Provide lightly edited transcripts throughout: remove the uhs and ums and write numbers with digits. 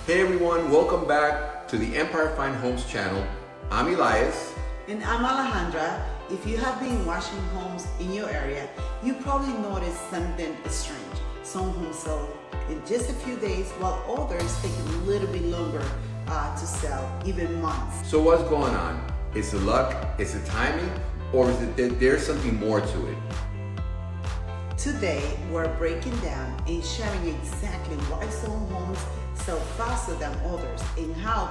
Hey everyone, welcome back to the Empire Fine Homes channel. I'm Elias. And I'm Alejandra. If you have been watching homes in your area, you probably noticed something strange. Some homes sell in just a few days, while others take a little bit longer to sell, even months. So what's going on? Is it luck? Is it timing? Or is it that there's something more to it? Today, we're breaking down and sharing exactly why some homes sell faster than others and how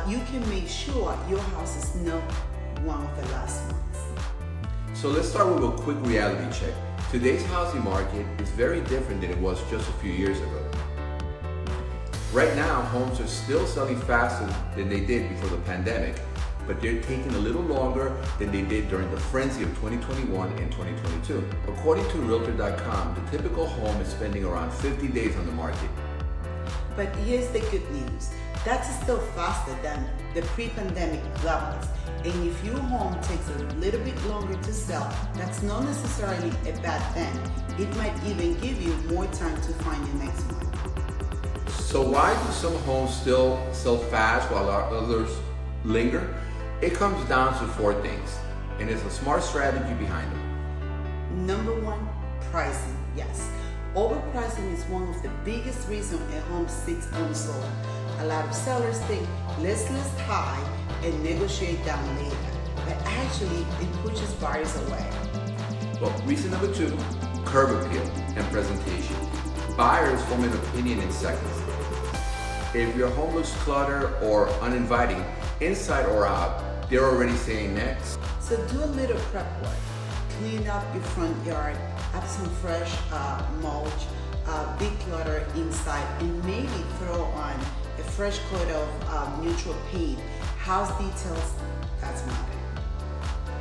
you can make sure your house is not one of the last ones. So let's start with a quick reality check. Today's housing market is very different than it was just a few years ago. Right now, homes are still selling faster than they did before the pandemic, but they're taking a little longer than they did during the frenzy of 2021 and 2022. According to Realtor.com, the typical home is spending around 50 days on the market. But here's the good news. That's still faster than the pre-pandemic levels. And if your home takes a little bit longer to sell, that's not necessarily a bad thing. It might even give you more time to find your next one. So why do some homes still sell fast while others linger? It comes down to four things, and there's a smart strategy behind them. Number one, pricing. Yes. Overpricing is one of the biggest reasons a home sits unsold. A lot of sellers think let's list high and negotiate down later, but actually it pushes buyers away. Well, reason number two, curb appeal and presentation. Buyers form an opinion in seconds. If your home looks cluttered or uninviting, inside or out, they're already saying next. So do a little prep work. Clean up your front yard, add some fresh mulch, declutter inside, and maybe throw on a fresh coat of neutral paint. House details, that's matter.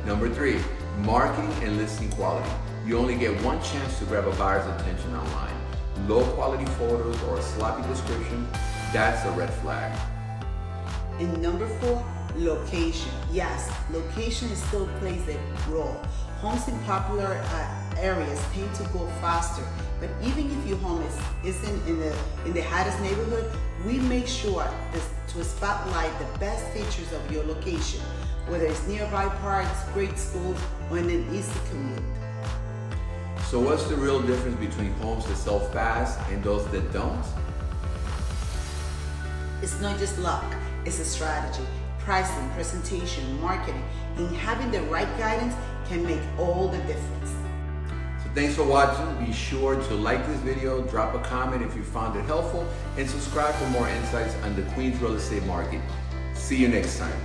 Number three, marketing and listing quality. You only get one chance to grab a buyer's attention online. Low quality photos or a sloppy description, that's a red flag. And number four, location. Yes, location still plays a role. Homes in popular areas tend to go faster, but even if your home isn't in the hottest neighborhood, we make sure to spotlight the best features of your location, whether it's nearby parks, great schools, or in an easy commute. So what's the real difference between homes that sell fast and those that don't? It's not just luck, it's a strategy. Pricing, presentation, marketing, and having the right guidance can make all the difference. So thanks for watching. Be sure to like this video, drop a comment if you found it helpful, and subscribe for more insights on the Queens real estate market. See you next time.